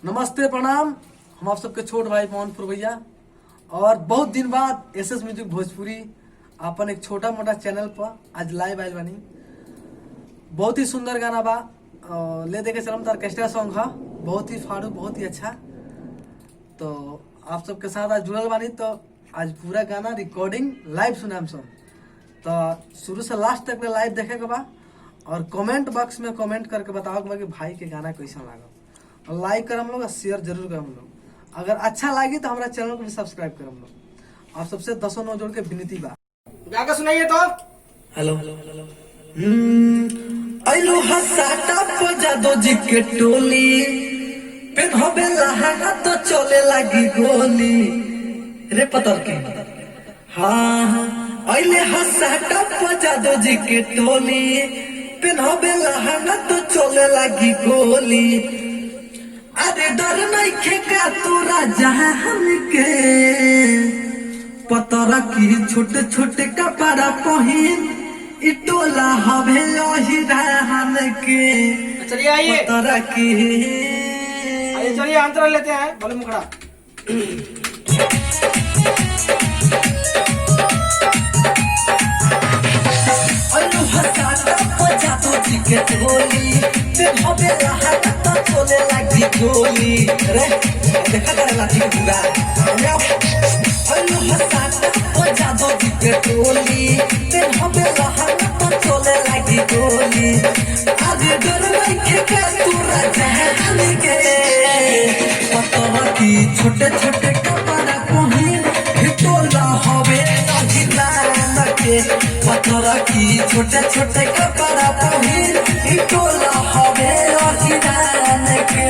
नमस्ते प्रणाम। हम आप सबके छोट भाई पवनपुर भैया और बहुत दिन बाद एसएस म्यूजिक भोजपुरी अपन एक छोटा मोटा चैनल पर आज लाइव आयल बानी। बहुत ही सुंदर गाना बा। ले देखे चलम तो ऑर्केस्ट्रा सॉन्ग है, बहुत ही फाड़ू, बहुत ही अच्छा। तो आप सबके साथ आज जुड़ल बानी, तो आज पूरा गाना रिकॉर्डिंग लाइव सुनाम सब। तो शुरू से लास्ट तक में लाइव देखे के बा और कमेंट बॉक्स में कमेंट करके बताओ कि भाई के गाना कैसा लगा। और लाइक कर हम लोग और शेयर जरूर कर हम लोग। अगर अच्छा लगी तो हमारा चैनल को भी सब्सक्राइब कर हम लोग। आप सबसे 10 जोड़ के विनती बा। गा के सुनाइए तो। हेलो आइलो हसाटा पजादो जी के टोली पेन होबे लहाना तो चले लगी गोली रे पतर के। हाँ आइले हसाटा पजादो जी के टोली पेन होबे लहाना तो चले लगी गोली। अरे डर नहीं खेका तोरा जहान के पतरा की छोटे छोटे कपड़ा पहिन इटोला हवे हिरान के। चलिए आइए, पतरा की आइए चलिए अंतरा लेते हैं। बोले मुखड़ा अनु हसाता पजा तो टिकट होली ते हवे लहात तो चले लगी गोली रे। देखा करे लाठी पूरा अनु हसाता पजा तो टिकट होली ते हवे लहात तो चले लगी गोली। आज डर नहीं खेका तोरा जहान के पतरा की छोटे छोटे कपड़ा पहिन हिटोला हवे हिरान के। पतरा की छोटे छोटे कपड़ा पहिन हिटोला हवे हिरान के।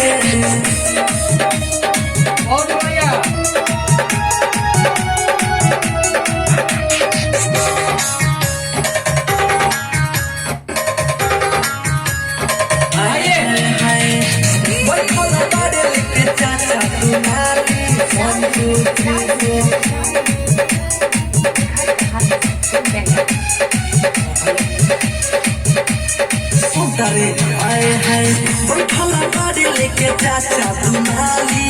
बहुत बढ़िया। बैठला गाड़ी लेके चाचा दुनाली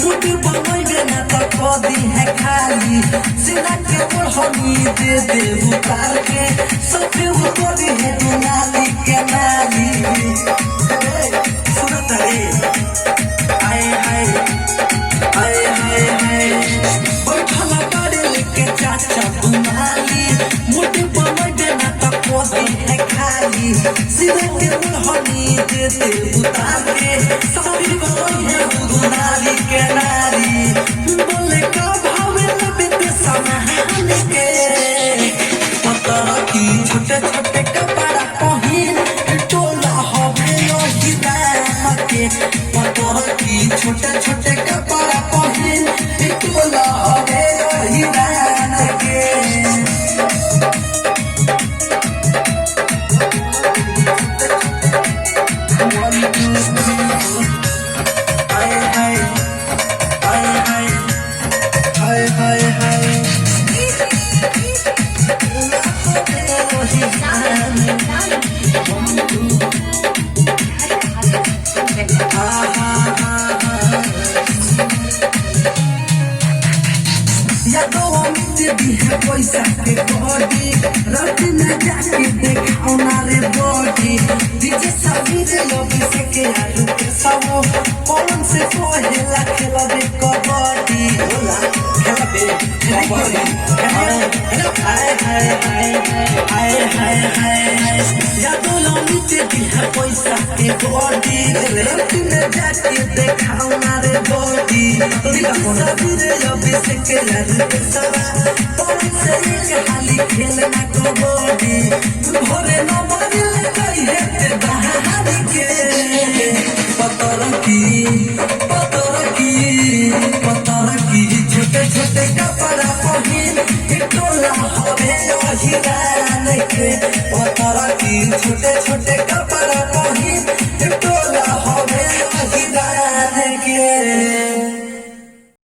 मुझ बनैबे ना तो कदी है खाली सीना के ओढ़नी दे दे उतार के सबके ऊपरी है दुनाली के नाली। सुनत रे आए हाय आए हाय हाय बैठला गाड़ी लेके चाचा दुनाली मुझ बनैबे ना तो कदी है खाली सीना के ओढ़नी दे दे उतार के सभी बोल है दुनाली के नारी। बोले का भावे लबे पे समान के पतरा की छोटे छोटे कपड़ा पहिन टोला हवे हिरान के। पतरा की छोटे छोटे कपड़ा पहिन टोला हवे हिरान के। पैसा के बॉडी रात में जाके देखाओ ना रे बॉडी डीजे सबीरे लबी से के आलू के सबो कौन से कोहेला खेलबे कबड्डी होला खेलबे कबड्डी। हाय हाय हाय हाय हाय हाय यादो लमीते भी है पैसा के बॉडी रात में जाके देखाओ ना रे बॉडी डीजे सबीरे लबी से के आलू के सबो हाली खेलना कबड्डी भोरे न बदल गई है बाहर के। पतरा की छोटे छोटे कपड़ा पहिन